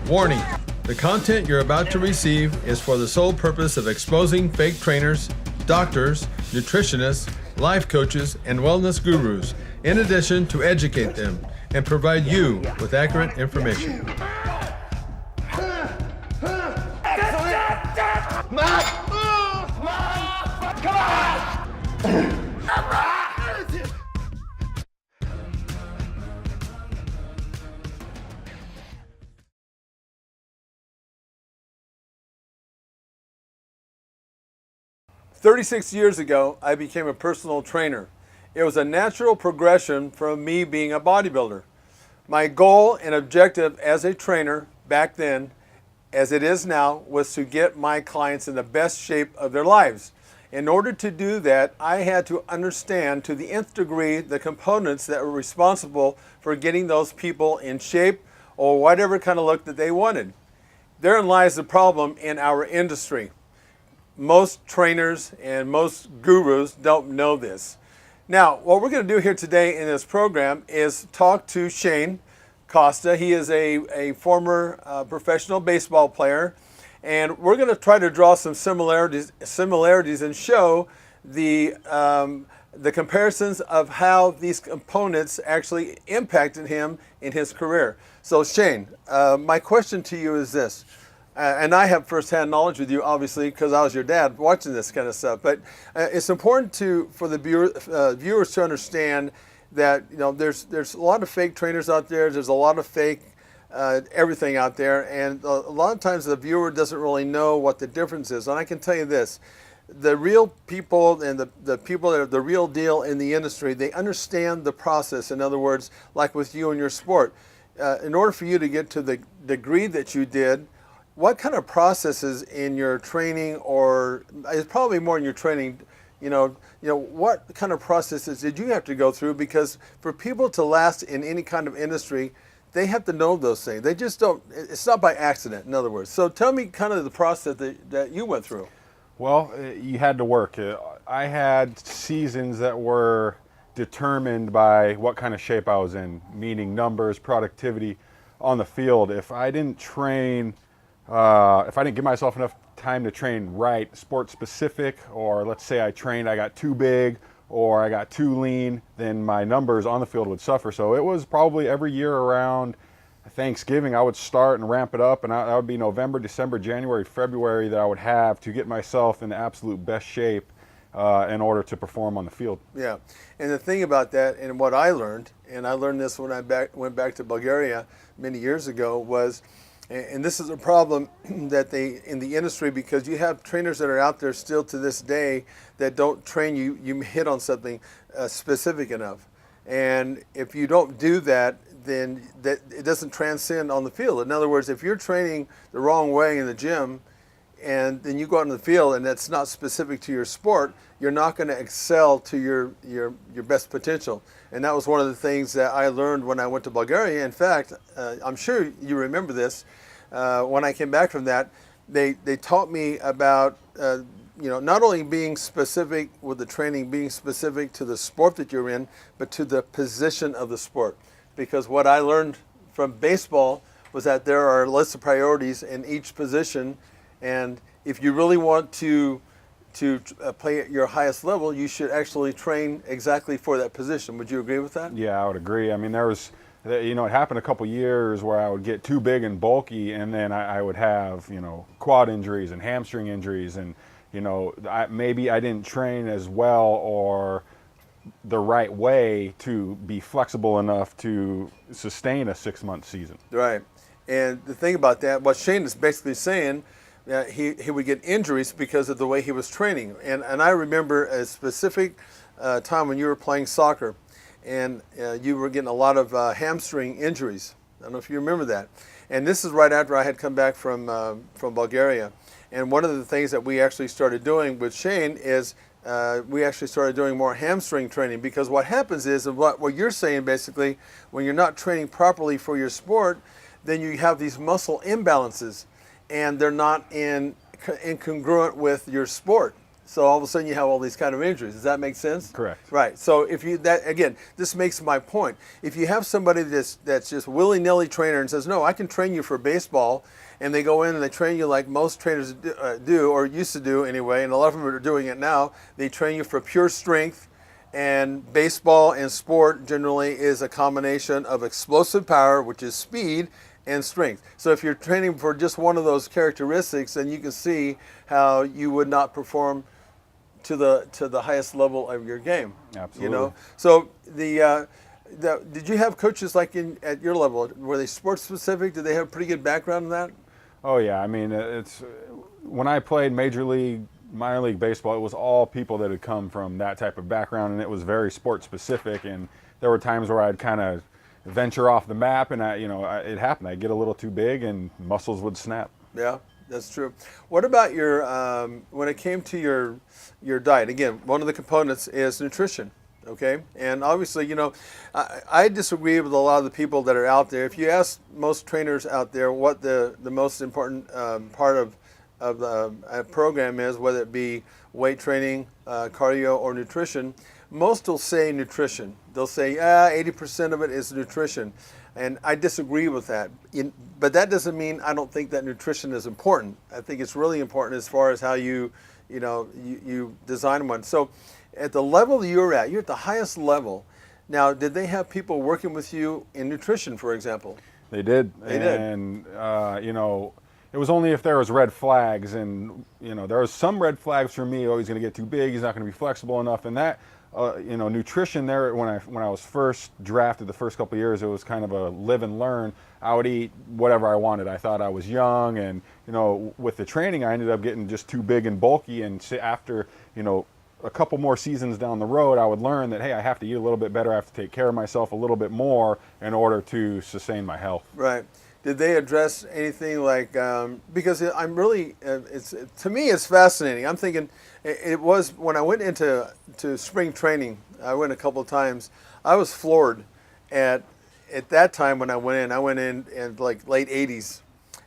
Warning: the content you're about to receive is for the sole purpose of exposing fake trainers, doctors, nutritionists, life coaches, and wellness gurus, in addition to educate them and provide you with accurate information. Come on! 36 years ago, I became a personal trainer. It was a natural progression from me being a bodybuilder. My goal and objective as a trainer back then, as it is now, was to get my clients in the best shape of their lives. In order to do that, I had to understand to the nth degree the components that were responsible for getting those people in shape or whatever kind of look that they wanted. Therein lies the problem in our industry. Most trainers and most gurus don't know this. Now, what we're going to do here today in this program is talk to Shane Costa. He is a former professional baseball player, and we're going to try to draw some similarities and show the comparisons of how these components actually impacted him in his career. So Shane, my question to you is this. And I have firsthand knowledge with you, obviously, because I was your dad watching this kind of stuff. But it's important for the viewers to understand that there's a lot of fake trainers out there. There's a lot of fake everything out there, and a lot of times the viewer doesn't really know what the difference is. And I can tell you this: the real people and the people that are the real deal in the industry, they understand the process. In other words, like with you and your sport, in order for you to get to the degree that you did. What kind of processes in your training, or it's probably more in your training, what kind of processes did you have to go through? Because for people to last in any kind of industry, they have to know those things. They just don't, it's not by accident, in other words. So tell me kind of the process that you went through. Well, you had to work. I had seasons that were determined by what kind of shape I was in, meaning numbers, productivity on the field. If I didn't train, if I didn't give myself enough time to train right, sport specific, or let's say I got too big or I got too lean, then my numbers on the field would suffer. So it was probably every year around Thanksgiving I would start and ramp it up, and that would be November, December, January, February that I would have to get myself in the absolute best shape in order to perform on the field. Yeah, and the thing about that, and what I learned, and I learned this when I went back to Bulgaria many years ago, was, and this is a problem that in the industry, because you have trainers that are out there still to this day that don't train you. You hit on something specific enough, and if you don't do that, then that it doesn't transcend on the field. In other words, if you're training the wrong way in the gym, and then you go out in the field and that's not specific to your sport, you're not going to excel to your best potential. And that was one of the things that I learned when I went to Bulgaria. In fact, I'm sure you remember this. When I came back from that, they taught me about not only being specific with the training, being specific to the sport that you're in, but to the position of the sport. Because what I learned from baseball was that there are lists of priorities in each position, and if you really want to play at your highest level, you should actually train exactly for that position. Would you agree with that? Yeah, I would agree. I mean, it happened a couple years where I would get too big and bulky, and then I would have, quad injuries and hamstring injuries, and, maybe I didn't train as well or the right way to be flexible enough to sustain a 6-month season. Right. And the thing about that, what Shane is basically saying, he would get injuries because of the way he was training. And I remember a specific time when you were playing soccer, and you were getting a lot of hamstring injuries. I don't know if you remember that. And this is right after I had come back from Bulgaria. And one of the things that we actually started doing with Shane is we actually started doing more hamstring training, because what happens is, and what you're saying basically, when you're not training properly for your sport, then you have these muscle imbalances, and they're not incongruent with your sport. So all of a sudden you have all these kind of injuries. Does that make sense? Correct. Right. So if you that again, this makes my point. If you have somebody that's just willy-nilly trainer and says, "No, I can train you for baseball," and they go in and they train you like most trainers do or used to do anyway, and a lot of them are doing it now. They train you for pure strength, and baseball and sport generally is a combination of explosive power, which is speed, and strength. So if you're training for just one of those characteristics, then you can see how you would not perform to the highest level of your game. Absolutely. You know. So did you have coaches like at your level? Were they sports specific? Did they have a pretty good background in that? Oh yeah, I mean, it's when I played major league, minor league baseball, it was all people that had come from that type of background, and it was very sport specific. And there were times where I'd kind of venture off the map, and it happened. I'd get a little too big, and muscles would snap. Yeah, that's true. What about your when it came to your diet? Again, one of the components is nutrition. Okay, and obviously, I disagree with a lot of the people that are out there. If you ask most trainers out there what the most important part of the program is, whether it be weight training, cardio, or nutrition, most will say nutrition. They'll say, 80% of it is nutrition. And I disagree with that. But that doesn't mean I don't think that nutrition is important. I think it's really important as far as how you design one. So at the level that you're at the highest level. Now, did they have people working with you in nutrition, for example? They did. They did. And, it was only if there was red flags, and, there was some red flags for me. Oh, he's going to get too big. He's not going to be flexible enough. And that, nutrition there, when I was first drafted the first couple of years, it was kind of a live and learn. I would eat whatever I wanted. I thought I was young, and, with the training, I ended up getting just too big and bulky. And after, a couple more seasons down the road, I would learn that, hey, I have to eat a little bit better. I have to take care of myself a little bit more in order to sustain my health. Right. Did they address anything like, because I'm really, to me it's fascinating. I'm thinking, it was when I went into spring training, I went a couple of times, I was floored at that time when I went in like late 80s.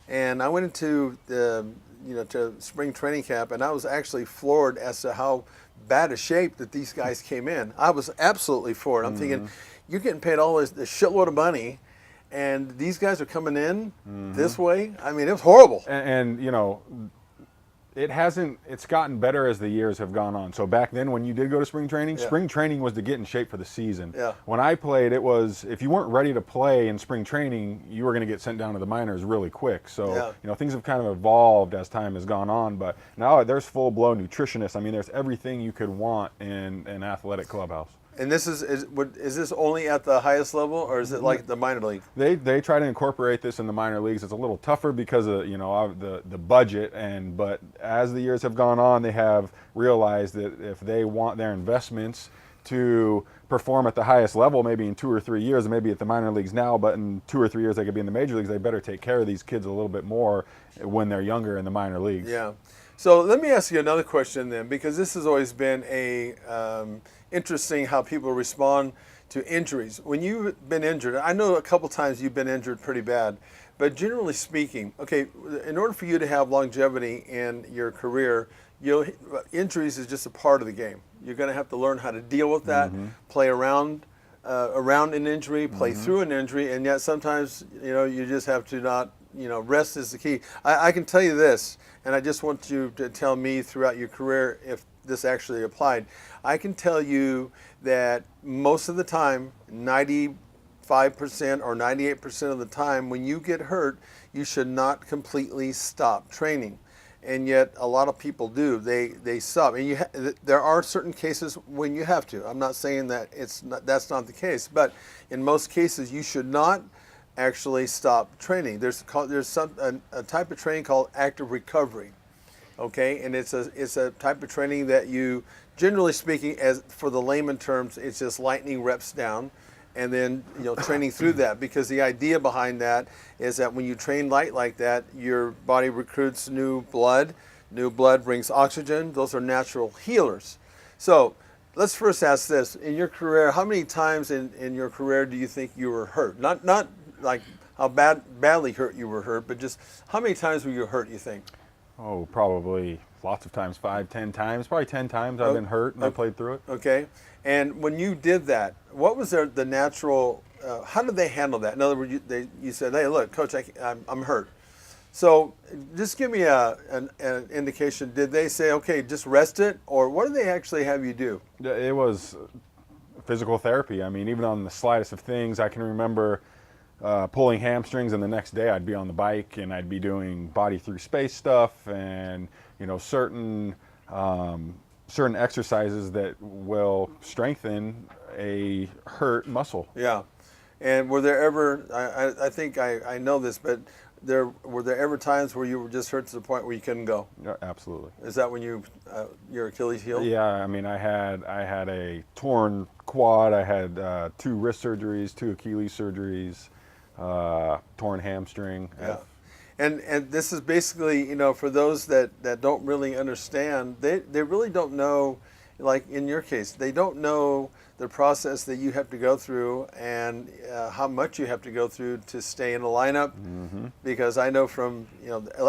And I went into to spring training camp, and I was actually floored as to how bad a shape that these guys came in. I was absolutely floored. I'm thinking, you're getting paid all this shitload of money, and these guys are coming in this way. I mean, it was horrible. And it's gotten better as the years have gone on. So back then when you did go to spring training was to get in shape for the season. Yeah. When I played, it was, if you weren't ready to play in spring training, you were going to get sent down to the minors really quick. So, things have kind of evolved as time has gone on, but now there's full-blown nutritionists. I mean, there's everything you could want in an athletic clubhouse. And this is this only at the highest level, or is it like the minor league? They try to incorporate this in the minor leagues. It's a little tougher because of the budget, but as the years have gone on, they have realized that if they want their investments to perform at the highest level, maybe in 2 or 3 years, and maybe at the minor leagues now, but in 2 or 3 years they could be in the major leagues, they better take care of these kids a little bit more when they're younger in the minor leagues. Yeah. So let me ask you another question then, because this has always been interesting how people respond to injuries. When you've been injured, I know a couple times you've been injured pretty bad, but generally speaking, okay, in order for you to have longevity in your career, injuries is just a part of the game. You're going to have to learn how to deal with that, play around an injury, play through an injury, and yet sometimes you just have to not. Rest is the key. I can tell you this, and I just want you to tell me throughout your career if this actually applied. I can tell you that most of the time, 95% or 98% of the time, when you get hurt, you should not completely stop training. And yet a lot of people do. They stop. And there are certain cases when you have to. I'm not saying that that's not the case, but in most cases you should not actually stop training. There's a type of training called active recovery, okay, and it's a type of training that you, generally speaking, as for the layman terms, it's just lightening reps down, and then training through that, because the idea behind that is that when you train light like that, your body recruits new blood. New blood brings oxygen. Those are natural healers. So let's first ask this: in your career, how many times in your career do you think you were hurt? Not like how badly hurt you were hurt, but just how many times were you hurt, you think? Oh, probably lots of times, 5, 10 times, probably 10 times I've been hurt and I played through it. Okay. And when you did that, what was the natural, how did they handle that? In other words, you said, hey, look, coach, I'm hurt. So just give me an indication. Did they say, okay, just rest it? Or what did they actually have you do? It was physical therapy. I mean, even on the slightest of things, I can remember pulling hamstrings, and the next day I'd be on the bike and I'd be doing body through space stuff, and certain exercises that will strengthen a hurt muscle. Yeah. And were there ever, I think I know this, but were there ever times where you were just hurt to the point where you couldn't go? Yeah, absolutely. Is that when your Achilles healed? Yeah, I mean, I had a torn quad. I had 2 wrist surgeries, 2 Achilles surgeries, torn hamstring. Yeah. And this is basically, for those that don't really understand, they really don't know, like in your case, they don't know the process that you have to go through and how much you have to go through to stay in a lineup. Mm-hmm. Because I know from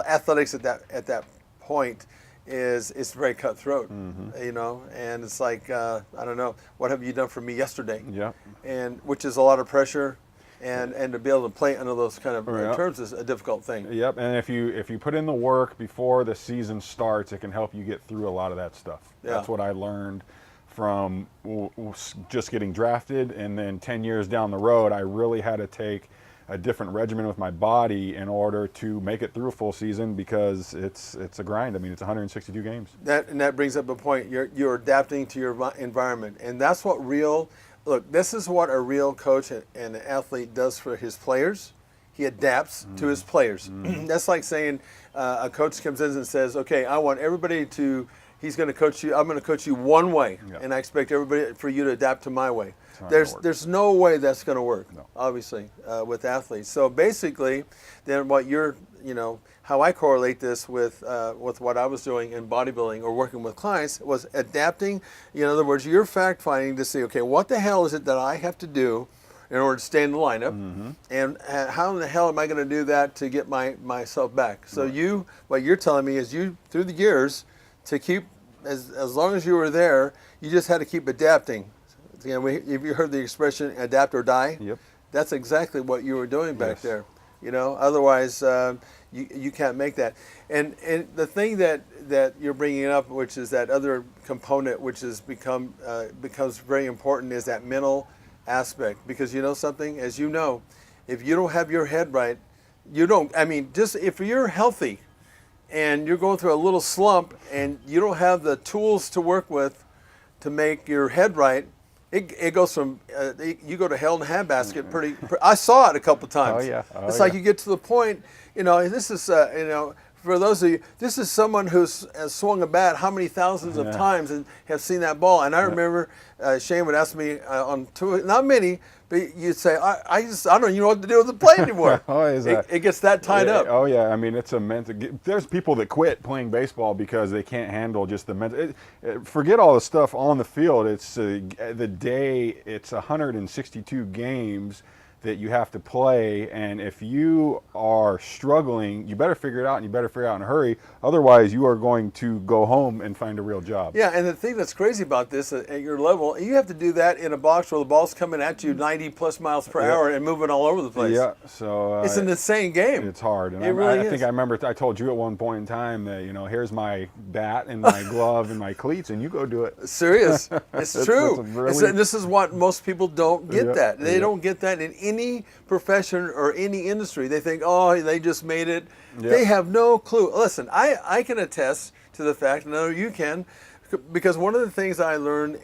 athletics at that point it's very cutthroat. Mm-hmm. And it's like I don't know, what have you done for me yesterday? Yeah. And which is a lot of pressure. And to be able to play under those kind of terms is a difficult thing. Yep, and if you put in the work before the season starts, it can help you get through a lot of that stuff. Yeah. That's what I learned from just getting drafted, and then 10 years down the road, I really had to take a different regimen with my body in order to make it through a full season, because it's a grind. I mean, it's 162 games. That brings up a point. You're adapting to your environment, and that's what Look, this is what a real coach and an athlete does for his players. He adapts to his players. That's like saying a coach comes in and says, okay, I want everybody he's going to coach you, I'm going to coach you one way, and I expect everybody for you to adapt to my way. There's no way that's going to work, obviously, with athletes. So basically, then what how I correlate this with what I was doing in bodybuilding or working with clients was adapting. In other words, you're fact finding to see, okay, what the hell is it that I have to do in order to stay in the lineup, and how in the hell am I going to do that to get myself back? So what you're telling me is through the years, to keep as long as you were there, you just had to keep adapting. If you heard the expression "adapt or die," Yep. That's exactly what you were doing back there. Otherwise you can't make that. And the thing that you're bringing up, which is that other component, which has becomes very important, is that mental aspect. Because something, as you know, if you don't have your head right, just if you're healthy and you're going through a little slump and you don't have the tools to work with to make your head right, it goes from you go to hell in a handbasket pretty. I saw it a couple times. Oh yeah. It's like you get to the point. This is for those of you, this is someone has swung a bat how many thousands of times and have seen that ball. And I remember Shane would ask me on two, not many, but you'd say, I don't even know what to do with the play anymore. It gets that tied up. Oh yeah, I mean, it's a mental. There's people that quit playing baseball because they can't handle just the mental. Forget all the stuff on the field. It's the day. It's 162 games that you have to play, and if you are struggling, you better figure it out, and you better figure it out in a hurry. Otherwise, you are going to go home and find a real job. Yeah, and the thing that's crazy about this at your level, you have to do that in a box where the ball's coming at you 90 plus miles per hour and moving all over the place. Yeah, so it's an insane game. It's hard, and I think I remember I told you at one point in time that here's my bat and my glove and my cleats, and you go do it. Serious, it's true. And this is what most people don't get. They don't get that in any profession or any industry. They think, oh, they just made it. Yep. They have no clue. Listen, I can attest to the fact, and I know you can, because one of the things I learned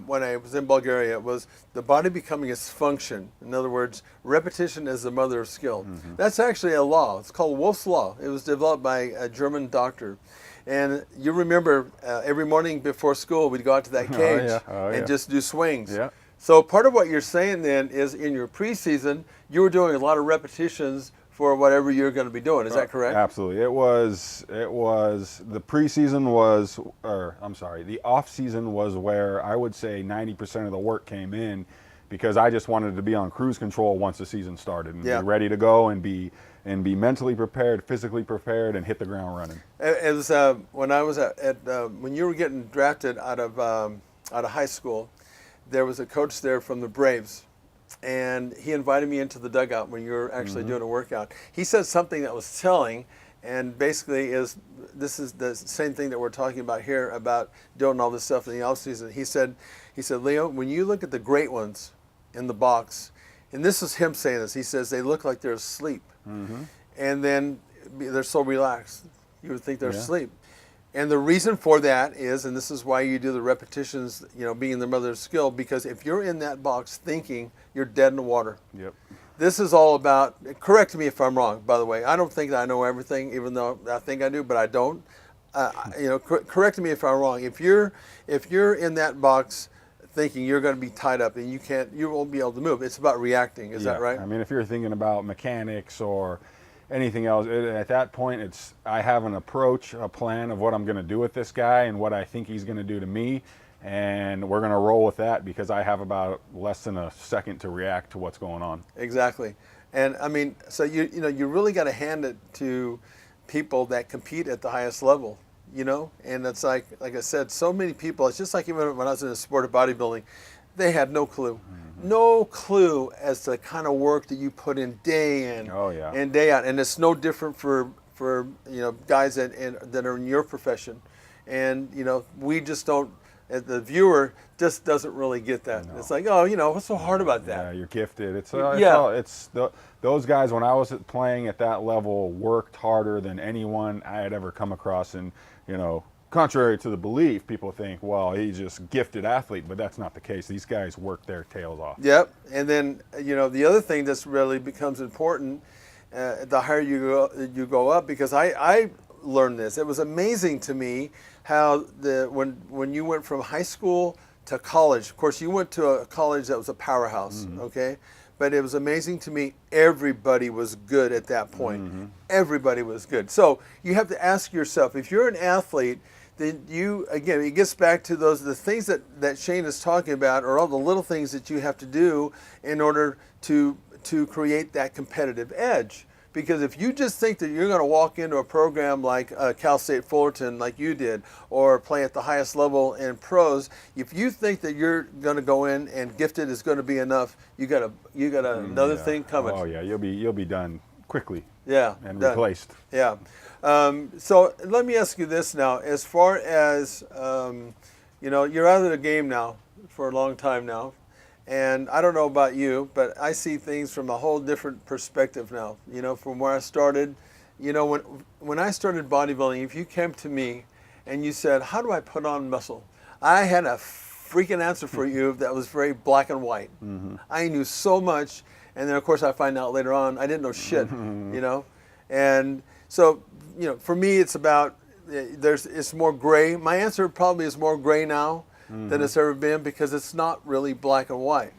when I was in Bulgaria was the body becoming its function. In other words, repetition is the mother of skill. Mm-hmm. That's actually a law. It's called Wolff's Law. It was developed by a German doctor. And you remember every morning before school, we'd go out to that cage and just do swings. Yeah. So part of what you're saying then is in your preseason, you were doing a lot of repetitions for whatever you're going to be doing. Is that correct? Absolutely. It was the preseason was, or I'm sorry, the off season was where I would say 90% of the work came in, because I just wanted to be on cruise control once the season started and Yeah. be ready to go and be mentally prepared, physically prepared, and hit the ground running. It was when I was when you were getting drafted out of high school, there was a coach there from the Braves, and he invited me into the dugout when you were actually doing a workout. He said something that was telling, and basically this is the same thing that we're talking about here about doing all this stuff in the off season. He said, Leo, when you look at the great ones in the box, and this is him saying this, he says they look like they're asleep, and then they're so relaxed. You would think they're asleep. And the reason for that is, and this is why you do the repetitions, being the mother of skill, because if you're in that box thinking, you're dead in the water. Yep. This is all about, correct me if I'm wrong, by the way. I don't think that I know everything, even though I think I do, but I don't. Correct me if I'm wrong. If you're in that box thinking you're going to be tied up and you won't be able to move, it's about reacting. Is that right? I mean, if you're thinking about mechanics or anything else, at that point, I have an approach, a plan of what I'm going to do with this guy and what I think he's going to do to me, and we're going to roll with that because I have about less than a second to react to what's going on. Exactly. And I mean, so you really got to hand it to people that compete at the highest level, and it's like I said, so many people, it's just like even when I was in the sport of bodybuilding, they had no clue. No clue as to the kind of work that you put in day in and day out, and it's no different for guys that are in your profession, and we just don't. The viewer just doesn't really get that. No. It's like, what's so hard about that? Yeah, you're gifted. Those guys when I was playing at that level worked harder than anyone I had ever come across, and contrary to the belief, people think, well, he's just gifted athlete, but that's not the case. These guys work their tails off. Yep. And then, the other thing that's really becomes important, the higher you go up, because I learned this. It was amazing to me how when you went from high school to college, of course, you went to a college that was a powerhouse, okay? But it was amazing to me, everybody was good at that point. Everybody was good. So you have to ask yourself, if you're an athlete, then it gets back to the things that Shane is talking about, or all the little things that you have to do in order to create that competitive edge. Because if you just think that you're going to walk into a program like Cal State Fullerton, like you did, or play at the highest level in pros, if you think that you're going to go in and gifted is going to be enough, you got another thing coming. Oh yeah, you'll be done quickly. Yeah, and done. Replaced. Yeah. So let me ask you this now. As far as you're out of the game now for a long time now. And I don't know about you, but I see things from a whole different perspective now. From where I started, when I started bodybuilding, if you came to me and you said, how do I put on muscle? I had a freaking answer for you that was very black and white. I knew so much. And then, of course, I find out later on I didn't know shit, And so, for me, it's about, it's more gray. My answer probably is more gray now than it's ever been, because it's not really black and white,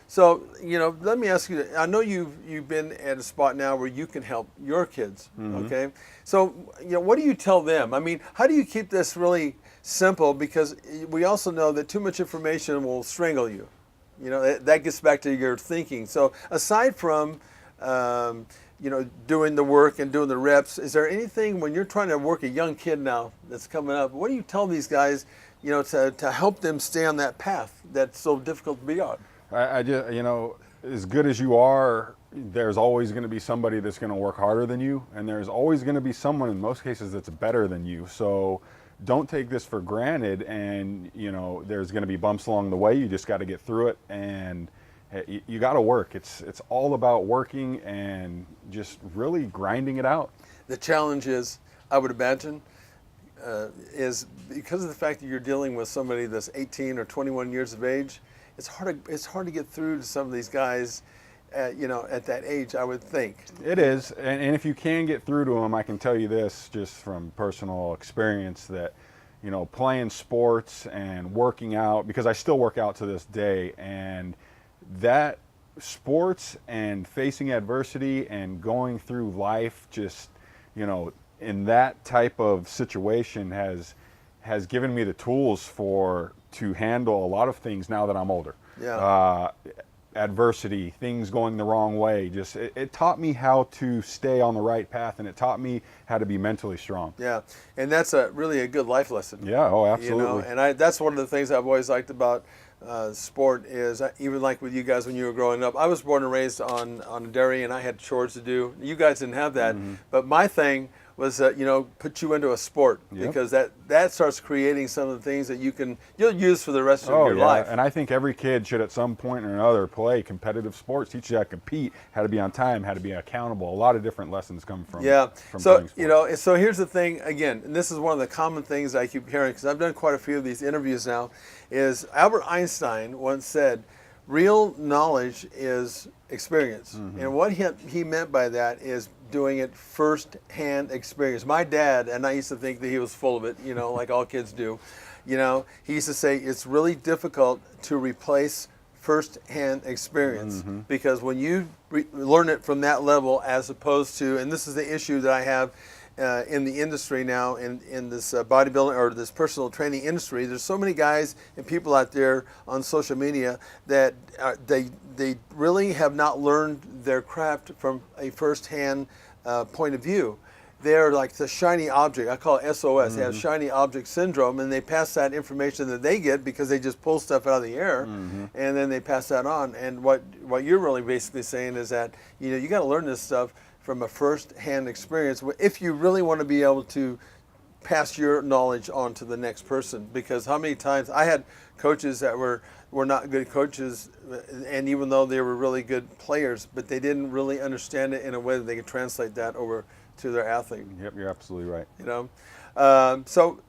So, let me ask you, I know you've been at a spot now where you can help your kids, okay? So, what do you tell them? I mean, how do you keep this really simple? Because we also know that too much information will strangle you. That gets back to your thinking. So, aside from, doing the work and doing the reps, is there anything when you're trying to work a young kid now that's coming up, what do you tell these guys, to help them stay on that path that's so difficult to be on? I just, as good as you are, there's always going to be somebody that's going to work harder than you, and there's always going to be someone in most cases that's better than you. So don't take this for granted, and there's going to be bumps along the way. You just got to get through it, and you got to work. It's all about working and just really grinding it out. The challenge is, I would imagine, is because of the fact that you're dealing with somebody that's 18 or 21 years of age, it's hard to get through to some of these guys at that age, I would think. It is, and if you can get through to them, I can tell you this just from personal experience that, playing sports and working out, because I still work out to this day, and that sports and facing adversity and going through life just, in that type of situation has given me the tools to handle a lot of things now that I'm older. Yeah. Adversity, things going the wrong way. Just it taught me how to stay on the right path, and it taught me how to be mentally strong. Yeah, and that's really a good life lesson. Yeah, oh, absolutely. And that's one of the things I've always liked about sport is even like with you guys when you were growing up. I was born and raised on a dairy, and I had chores to do. You guys didn't have that, but my thing was put you into a sport because that starts creating some of the things that you'll use for the rest of your life. And I think every kid should at some point or another play competitive sports, teach you how to compete, how to be on time, how to be accountable. A lot of different lessons come from so playing sports. So here's the thing again, and this is one of the common things I keep hearing because I've done quite a few of these interviews now, is Albert Einstein once said, real knowledge is experience. And what he meant by that is doing it first-hand experience. My dad, and I used to think that he was full of it, like all kids do, he used to say it's really difficult to replace first-hand experience because when you learn it from that level as opposed to, and this is the issue that I have in the industry now, in this bodybuilding or this personal training industry, there's so many guys and people out there on social media that they really have not learned their craft from a first-hand point of view. They're like the shiny object. I call it SOS. They have shiny object syndrome, and they pass that information that they get because they just pull stuff out of the air, and then they pass that on. And what you're really basically saying is that you got to learn this stuff from a first-hand experience if you really want to be able to pass your knowledge on to the next person. Because how many times I had coaches that were not good coaches, and even though they were really good players, but they didn't really understand it in a way that they could translate that over to their athlete. Yep, you're absolutely right. So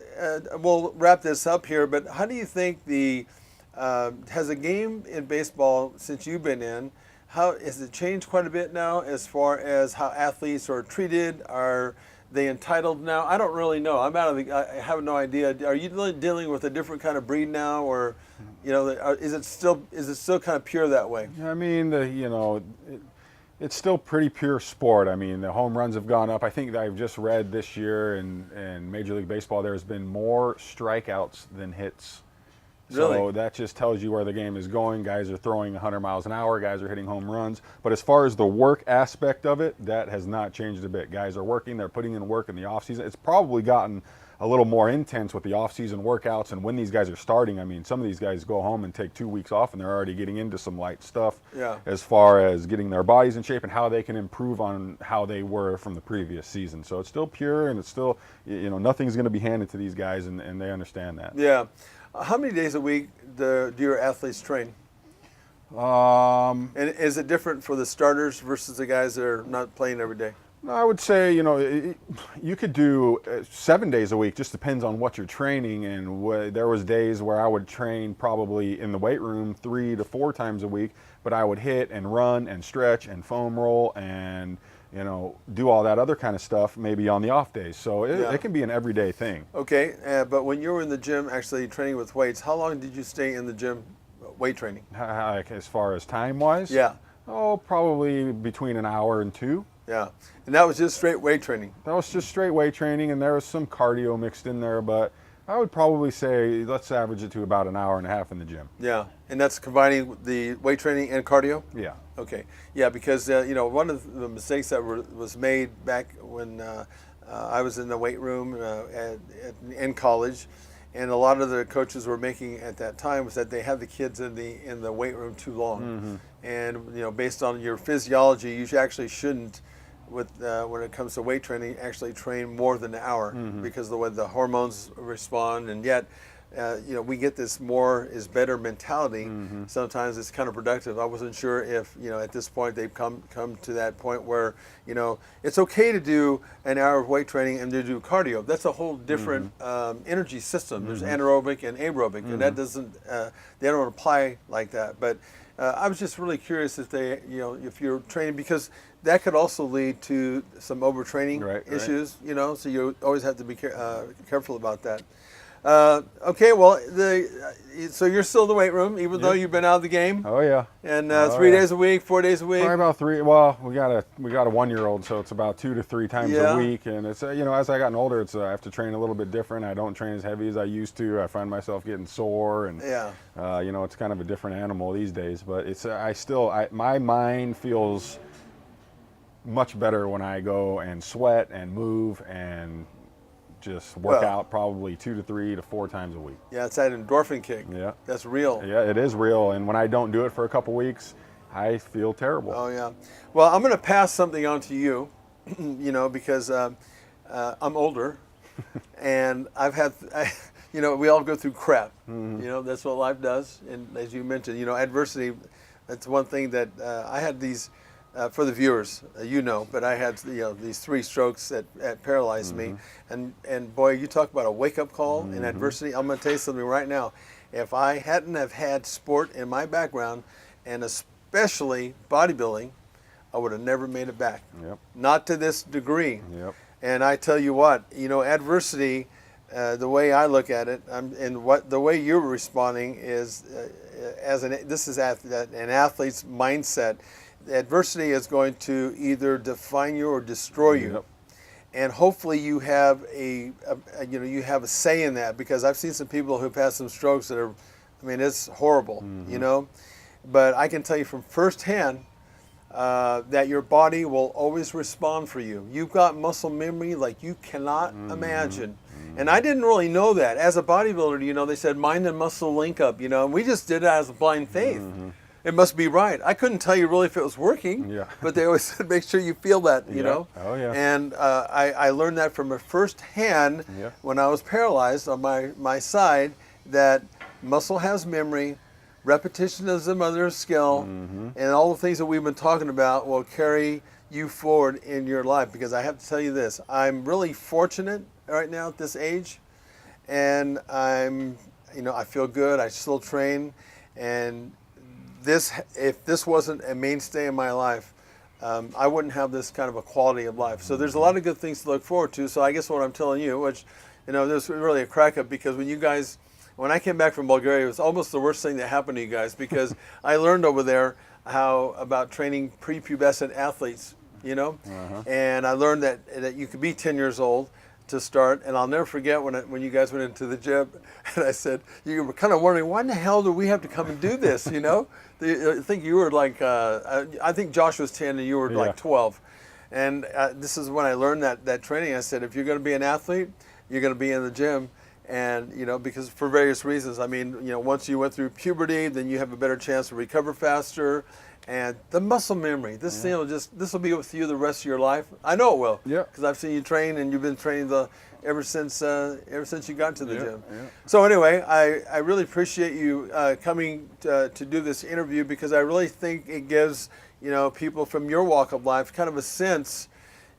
we'll wrap this up here, but how do you think has a game in baseball since you've been in, how has it changed quite a bit now as far as how athletes are treated? Are they entitled now? I don't really know. I have no idea. Are you dealing with a different kind of breed now, or is it still kind of pure that way? I mean, it's still pretty pure sport. I mean, the home runs have gone up. I think that I've just read this year in Major League Baseball there's been more strikeouts than hits. Really? So that just tells you where the game is going. Guys are throwing 100 miles an hour. Guys are hitting home runs. But as far as the work aspect of it, that has not changed a bit. Guys are working. They're putting in work in the offseason. It's probably gotten a little more intense with the off-season workouts and when these guys are starting. I mean, some of these guys go home and take 2 weeks off, and they're already getting into some light stuff as far as getting their bodies in shape and how they can improve on how they were from the previous season. So it's still pure, and it's still, nothing's going to be handed to these guys, and they understand that. Yeah. How many days a week do your athletes train? And is it different for the starters versus the guys that are not playing every day? I would say, you could do 7 days a week. Just depends on what you're training. And there was days where I would train probably in the weight room 3 to 4 times a week, but I would hit and run and stretch and foam roll and do all that other kind of stuff maybe on the off days. So it can be an everyday thing. Okay, but when you were in the gym actually training with weights, how long did you stay in the gym weight training? As far as time-wise? Yeah. Oh, probably between an hour and 2. Yeah, and that was just straight weight training? That was just straight weight training, and there was some cardio mixed in there, but I would probably say let's average it to about an hour and a half in the gym. Yeah, and that's combining the weight training and cardio? Yeah. Okay. Yeah, because one of the mistakes that was made back when I was in the weight room in college, and a lot of the coaches were making at that time was that they had the kids in the weight room too long, and based on your physiology, you actually shouldn't. When it comes to weight training, actually train more than an hour because the way the hormones respond, and yet we get this more is better mentality. Sometimes it's counterproductive. I wasn't sure if at this point they've come to that point where it's okay to do an hour of weight training and to do cardio. That's a whole different energy system. There's anaerobic and aerobic, and that doesn't they don't apply like that. But I was just really curious if if you're training, because that could also lead to some overtraining issues. So you always have to be careful about that. Okay, well, so you're still in the weight room, even though Yep. you've been out of the game. Oh yeah. And Oh, 3 yeah. days a week, 4 days a week. Probably about 3. Well, we got a 1-year-old, so it's about 2 to 3 times Yeah. a week. And it's you know, as I gotten older, it's I have to train a little bit different. I don't train as heavy as I used to. I find myself getting sore, and Yeah. you know, it's kind of a different animal these days. But it's my mind feels much better when I go and sweat and move and just work Well, out probably 2 to 3 to 4 times a week. Yeah, it's that endorphin kick. Yeah. That's real. Yeah, it is real. And when I don't do it for a couple weeks, I feel terrible. Oh, yeah. Well, I'm going to pass something on to you, you know, because I'm older and I've had, you know, we all go through crap. Mm-hmm. You know, that's what life does. And as you mentioned, you know, adversity, that's one thing that I had these, for the viewers, you know, but I had, you know, these 3 strokes that paralyzed me. And boy, you talk about a wake-up call in adversity. I'm going to tell you something right now. If I hadn't have had sport in my background, and especially bodybuilding, I would have never made it back. Yep. Not to this degree. Yep. And I tell you what, you know, adversity, the way I look at it, and what the way you're responding is, this is an athlete's mindset. Adversity is going to either define you or destroy you. Yep. And hopefully you have you know, you have a say in that, because I've seen some people who've had some strokes that are, I mean, it's horrible, you know. But I can tell you from firsthand that your body will always respond for you. You've got muscle memory like you cannot imagine. And I didn't really know that. As a bodybuilder, you know, they said mind and muscle link up, you know, and we just did it as a blind faith. It must be right. I couldn't tell you really if it was working, Yeah. but they always said make sure you feel that, you Yeah. know. Oh, yeah. And I learned that from a first hand Yeah. when I was paralyzed on my side, that muscle has memory, repetition is the mother of skill, and all the things that we've been talking about will carry you forward in your life. Because I have to tell you this, I'm really fortunate right now at this age, and you know, I feel good, I still train, and if this wasn't a mainstay in my life, I wouldn't have this kind of a quality of life. So there's a lot of good things to look forward to. So I guess what I'm telling you, which, you know, there's really a crack up, because when I came back from Bulgaria, it was almost the worst thing that happened to you guys, because I learned over there about training prepubescent athletes, you know, and I learned that you could be 10 years old to start. And I'll never forget when you guys went into the gym, and I said, you were kind of wondering, why in the hell do we have to come and do this, you know? I think you were like, I think Josh was 10 and you were like 12. And this is when I learned that training. I said, if you're going to be an athlete, you're going to be in the gym. And, you know, because for various reasons, I mean, you know, once you went through puberty, then you have a better chance to recover faster. And the muscle memory, this thing this will be with you the rest of your life. I know it will. Yeah. Because I've seen you train, and you've been training ever since you got to the gym. Yeah. So anyway, I really appreciate you coming to do this interview, because I really think it gives, you know, people from your walk of life kind of a sense,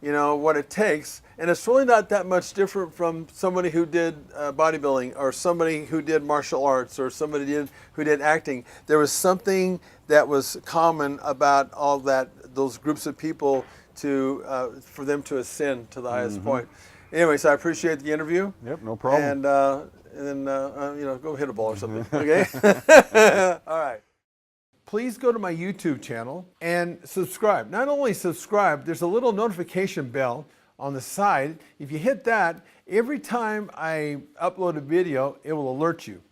you know, what it takes. And it's really not that much different from somebody who did bodybuilding, or somebody who did martial arts, or somebody who did acting. There was something that was common about all those groups of people for them to ascend to the highest point. Anyway, so I appreciate the interview. Yep, no problem. And then you know, go hit a ball or something. Okay. All right. Please go to my YouTube channel and subscribe. Not only subscribe, there's a little notification bell on the side. If you hit that, every time I upload a video, it will alert you.